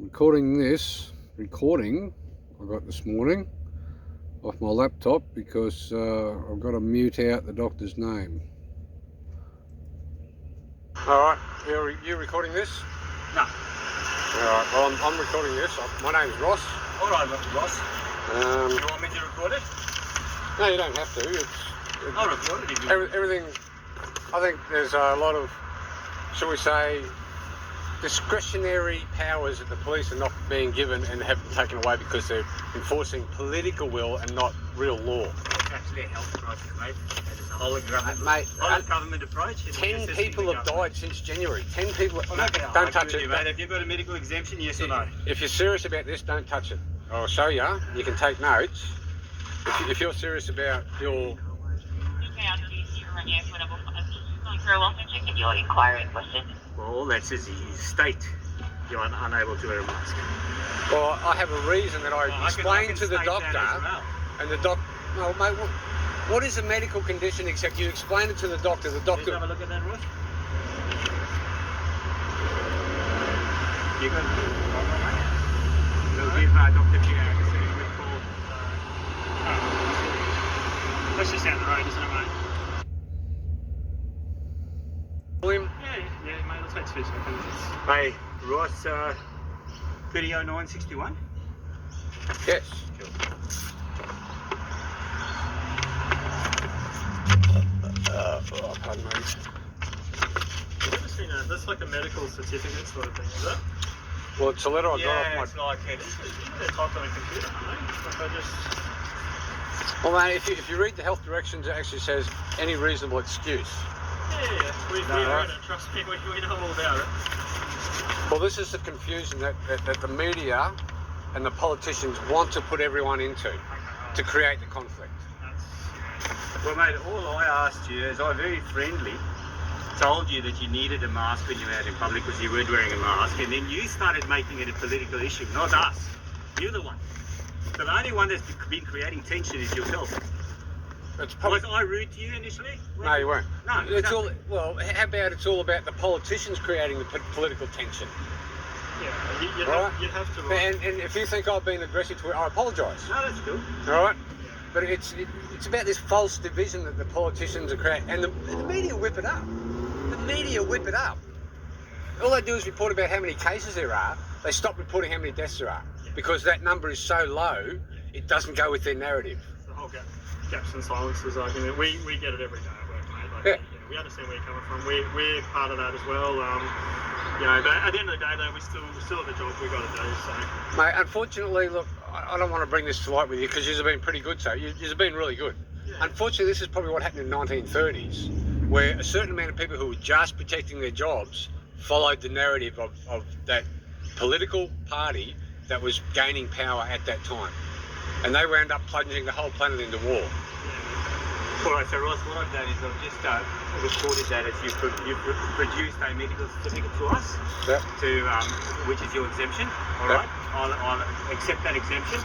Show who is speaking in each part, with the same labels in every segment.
Speaker 1: recording I got this morning off my laptop because I've got to mute out the doctor's name. Alright, you recording this?
Speaker 2: No.
Speaker 1: Alright, well I'm recording this. My name's Ross.
Speaker 2: Alright, Ross. You want me to record it?
Speaker 1: No, you don't have to.
Speaker 2: I'll record it if you
Speaker 1: Everything, I think there's a lot of, shall we say, discretionary powers that the police are not being given and have been taken away because they're enforcing political will and not real law.
Speaker 2: It's actually a health crisis, mate. It is a whole of government approach.
Speaker 1: 10 people have died since January. 10 people.
Speaker 2: Well,
Speaker 1: don't touch it.
Speaker 2: Mate. Have you got a medical exemption, yes or no?
Speaker 1: If you're serious about this, don't touch it. I'll show you. You can take notes. If you're serious about your...
Speaker 2: Well, all that says is state you're unable to wear a mask.
Speaker 1: Well, I have a reason that I explained to the doctor, and the doctor... No, mate, what is a medical condition except you explain it to the doctor? The doctor...
Speaker 2: Let's have a look at that, Ross. You got We'll give Dr. G a quick call. That's just down the road, isn't it, mate?
Speaker 1: William?
Speaker 2: Yeah, mate, let's make 2 seconds. Hey, Ross, 300961?
Speaker 1: Yes.
Speaker 2: Cool.
Speaker 1: Pardon me.
Speaker 3: I've never seen that. That's like a medical certificate sort of thing, is it?
Speaker 1: Well, it's a letter I got off my...
Speaker 2: it's like it.
Speaker 3: They're typed on a computer, aren't they? Like I just...
Speaker 1: Well, mate, if you read the health directions, it actually says any reasonable excuse.
Speaker 3: Yeah. We read it. Trust me, we know all about it.
Speaker 1: Well, this is the confusion that the media and the politicians want to put everyone into to create the conflict.
Speaker 2: Well, mate, all I asked you is I very friendly told you that you needed a mask when you were out in public because you weren't wearing a mask, and then you started making it a political issue, not us. You're the one. So the only one that's been creating tension is yourself.
Speaker 1: It's probably...
Speaker 2: Was I rude to you initially?
Speaker 1: No, you weren't.
Speaker 2: No,
Speaker 1: it's
Speaker 2: exactly.
Speaker 1: all. Well, how about it's all about the politicians creating the political tension?
Speaker 3: Yeah, you'd have to...
Speaker 1: And if you think I've been aggressive to it, I apologise.
Speaker 2: No, that's cool.
Speaker 1: All right? But it's about this false division that the politicians are creating, and the media whip it up. The media whip it up. All they do is report about how many cases there are. They stop reporting how many deaths there are because that number is so low, it doesn't go with their narrative.
Speaker 3: It's the whole gaps and silences argument. We get it every day at work, mate. Like, we understand where you're coming from. We're part of that as well. But at the end of the day, though, we still have the job we've got to do. So,
Speaker 1: mate, unfortunately, look, I don't want to bring this to light with you because you've been pretty good. So you've been really good.
Speaker 3: Yeah.
Speaker 1: Unfortunately, this is probably what happened in the 1930s, where a certain amount of people who were just protecting their jobs followed the narrative of that political party that was gaining power at that time, and they wound up plunging the whole planet into war.
Speaker 2: All right, so Ross, what I've done is I've just recorded that as you've produced a medical certificate to us, which is your exemption. All right, I'll accept that exemption.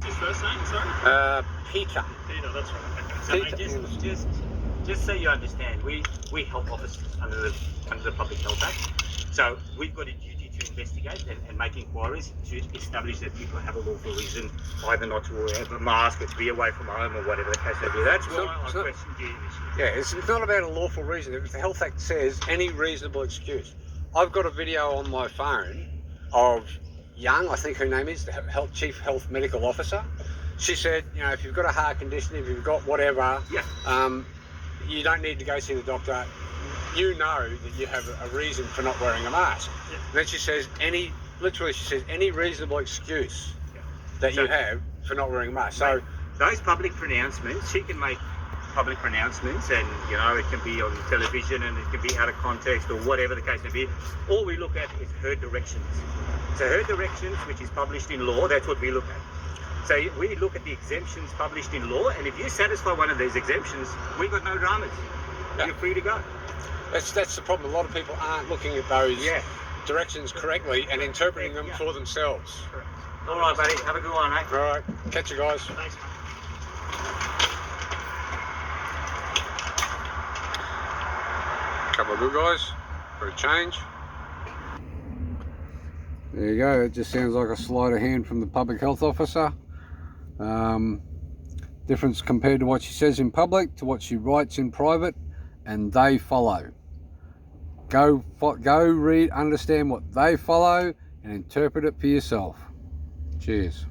Speaker 3: His first name, sorry?
Speaker 1: Peter.
Speaker 3: Peter, that's right. Okay.
Speaker 2: So mate, just so you understand, we help officers under the Public Health Act. So we've got a duty to investigate and make inquiries to establish that people have a lawful reason either not to wear a mask or to be away from home or whatever the case may be. That's why I questioned you initially.
Speaker 1: Yeah, it's not about a lawful reason. If the Health Act says any reasonable excuse. I've got a video on my phone of Young, I think her name is, the Chief Health Medical Officer. She said, if you've got a heart condition, if you've got whatever, you don't need to go see the doctor. You know that you have a reason for not wearing a mask.
Speaker 3: Yeah.
Speaker 1: And then she says any reasonable excuse that you have for not wearing a mask. So
Speaker 2: those public pronouncements, she can make public pronouncements, and it can be on television and it can be out of context or whatever the case may be. All we look at is her directions. So her directions, which is published in law, that's what we look at. So we look at the exemptions published in law, and if you satisfy one of these exemptions, we've got no dramas. You're free to go.
Speaker 1: That's the problem. A lot of people aren't looking at those directions correctly and interpreting them for themselves.
Speaker 3: Correct.
Speaker 2: All right, buddy. Have a good one, mate.
Speaker 1: All right. Catch you guys.
Speaker 3: Thanks, mate.
Speaker 1: couple of good guys for a change. There you go. It just sounds like a sleight of hand from the public health officer. Difference compared to what she says in public to what she writes in private, and they follow. Go read, understand what they follow, and interpret it for yourself. Cheers.